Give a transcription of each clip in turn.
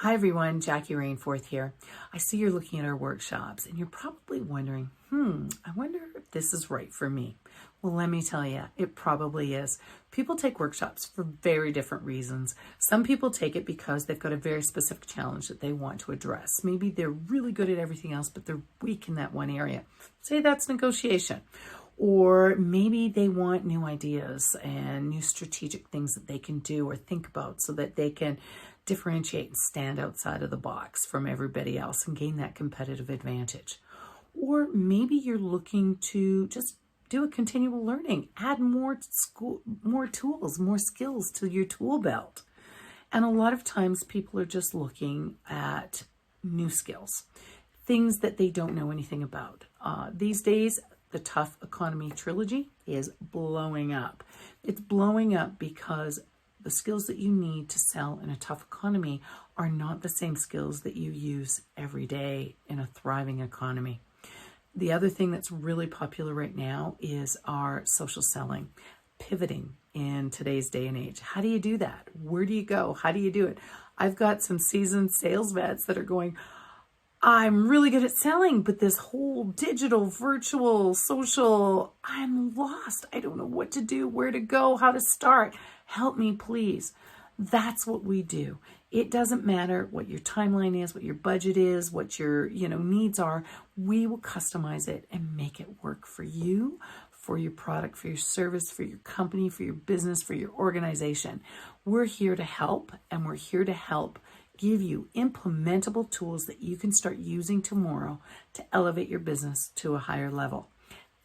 Hi everyone, Jackie Rainforth here. I see you're looking at our workshops and you're probably wondering, I wonder if this is right for me. Well, let me tell you, it probably is. People take workshops for very different reasons. Some people take it because they've got a very specific challenge that they want to address. Maybe they're really good at everything else, but they're weak in that one area. Say that's negotiation. Or maybe they want new ideas and new strategic things that they can do or think about so that they can differentiate and stand outside of the box from everybody else and gain that competitive advantage. Or maybe you're looking to just do a continual learning, add more tools, more skills to your tool belt. And a lot of times people are just looking at new skills, things that they don't know anything about. These days, the tough economy trilogy is blowing up. It's blowing up because the skills that you need to sell in a tough economy are not the same skills that you use every day in a thriving economy. The other thing that's really popular right now is our social selling, pivoting in today's day and age. How do you do that? Where do you go? How do you do it? I've got some seasoned sales vets that are going, I'm really good at selling, but this whole digital, virtual, social, I'm lost. I don't know what to do, where to go, how to start. Help me, please. That's what we do. It doesn't matter what your timeline is, what your budget is, what your needs are. We will customize it and make it work for you, for your product, for your service, for your company, for your business, for your organization. We're here to help, and we're here to help give you implementable tools that you can start using tomorrow to elevate your business to a higher level.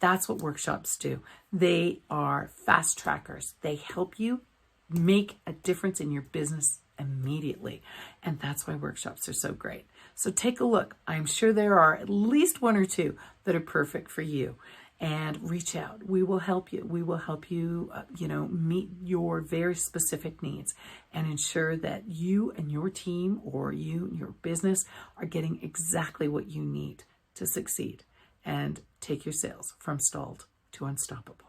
That's what workshops do. They are fast trackers. They help you make a difference in your business immediately. And that's why workshops are so great. So take a look. I'm sure there are at least one or two that are perfect for you. And reach out. We will help you. We will help you, meet your very specific needs and ensure that you and your team or you and your business are getting exactly what you need to succeed and take your sales from stalled to unstoppable.